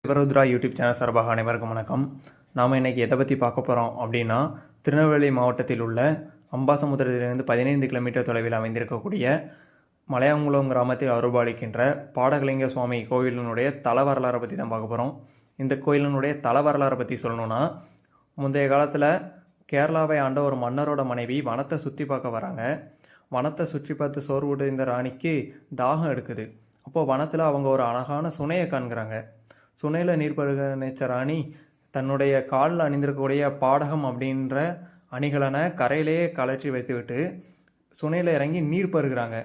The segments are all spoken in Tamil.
சிவருத்ரா யூடியூப் சேனல் சார்பாக அனைவருக்கும் வணக்கம். நாம் இன்றைக்கி எதை பற்றி பார்க்க போகிறோம் அப்படின்னா, திருநெல்வேலி மாவட்டத்தில் உள்ள அம்பாசமுத்திரத்திலிருந்து 15 கிலோமீட்டர் தொலைவில் அமைந்திருக்கக்கூடிய மலையாங்குளம் கிராமத்தில் அருள்பாலிக்கின்ற பாடகலிங்க சுவாமி கோவிலினுடைய தல வரலாறை பற்றி தான் பார்க்க போகிறோம். இந்த கோயிலினுடைய தல வரலாறை பற்றி சொல்லணும்னா, முந்தைய காலத்தில் கேரளாவை ஆண்ட ஒரு மன்னரோட மனைவி வனத்தை சுற்றி பார்க்க வராங்க. வனத்தை சுற்றி பார்த்து சோர்வுடைய இந்த ராணிக்கு தாகம் எடுக்குது. அப்போது வனத்தில் அவங்க ஒரு அழகான சுனையை காண்கிறாங்க. சுனையில் நீர் பருக நினைச்ச ராணி தன்னுடைய காலில் அணிந்திருக்கக்கூடிய பாடகம் அப்படின்ற அணிகலனை கரையிலேயே கலற்றி வைத்துவிட்டு சுனையில் இறங்கி நீர் பருகிறாங்க.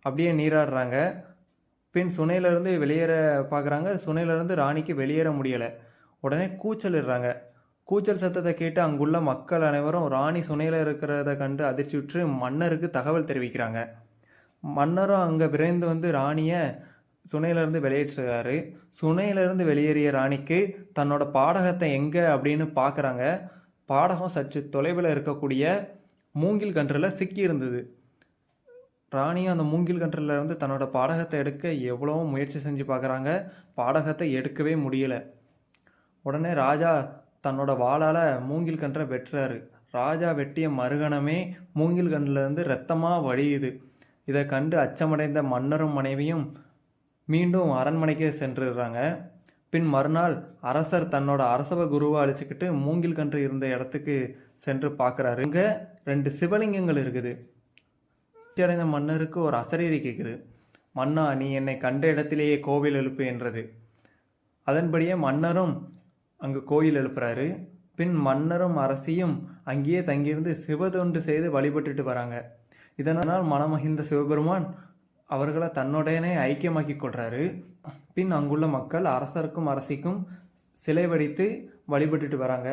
அப்படியே நீராடுறாங்க. பின் சுனையிலேருந்து வெளியேற பார்க்குறாங்க. சுனையிலேருந்து ராணிக்கு வெளியேற முடியலை. உடனே கூச்சலிடுறாங்க. கூச்சல் சத்தத்தை கேட்டு அங்குள்ள மக்கள் அனைவரும் ராணி சுனையில் இருக்கிறத கண்டு அதிர்ச்சியுற்று மன்னருக்கு தகவல் தெரிவிக்கிறாங்க. மன்னரும் அங்கே விரைந்து வந்து ராணியை சுனையிலேருந்து வெளியேற்றுறாரு. சுனையிலேருந்து வெளியேறிய ராணிக்கு தன்னோட பாடகத்தை எங்கே அப்படின்னு பார்க்குறாங்க. பாடகம் சற்று தொலைவில் இருக்கக்கூடிய மூங்கில் கன்றில் சிக்கி இருந்தது. ராணியும் அந்த மூங்கில் கன்றில் இருந்து தன்னோட பாடகத்தை எடுக்க எவ்வளவோ முயற்சி செஞ்சு பார்க்குறாங்க. பாடகத்தை எடுக்கவே முடியலை. உடனே ராஜா தன்னோட வாளால் மூங்கில் கன்றை வெட்டுறாரு. ராஜா வெட்டிய மறுகணமே மூங்கில் கன்றிலிருந்து இரத்தமாக வழியுது. இதை கண்டு அச்சமடைந்த மன்னரும் மனைவியும் மீண்டும் அரண்மனைக்கே சென்றுடுறாங்க. பின் மறுநாள் அரசர் தன்னோட அரசவ குருவை அழிச்சுக்கிட்டு மூங்கில் கன்று இருந்த இடத்துக்கு சென்று பார்க்குறாரு. இங்கே 2 சிவலிங்கங்கள் இருக்குது. அடைந்த மன்னருக்கு ஒரு அசரீரி கேட்குது. மன்னா, நீ என்னை கண்ட இடத்திலேயே கோவில் எழுப்பு என்றது. அதன்படியே மன்னரும் அங்கு கோயில் எழுப்புறாரு. பின் மன்னரும் அரசியும் அங்கேயே தங்கியிருந்து சிவதொண்டு செய்து வழிபட்டுட்டு வராங்க. இதனால் மனமகிழ்ந்த சிவபெருமான் அவர்களை தன்னுடனே ஐக்கியமாக்கி கொள்றாரு. பின் அங்குள்ள மக்கள் அரசருக்கும் அரசிக்கும் சிலை வடித்து வழிபட்டுட்டு வராங்க.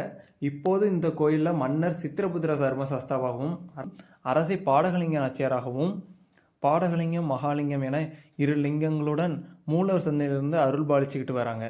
இப்போது இந்த கோயிலில் மன்னர் சித்திரபுத்திர சர்மசாஸ்தாவாகவும் அரசி பாடகலிங்க நாச்சியாராகவும் பாடகலிங்கம் மகாலிங்கம் என 2 லிங்கங்களுடன் மூலவர் சந்தையிலிருந்து அருள் பாலிச்சுக்கிட்டு வராங்க.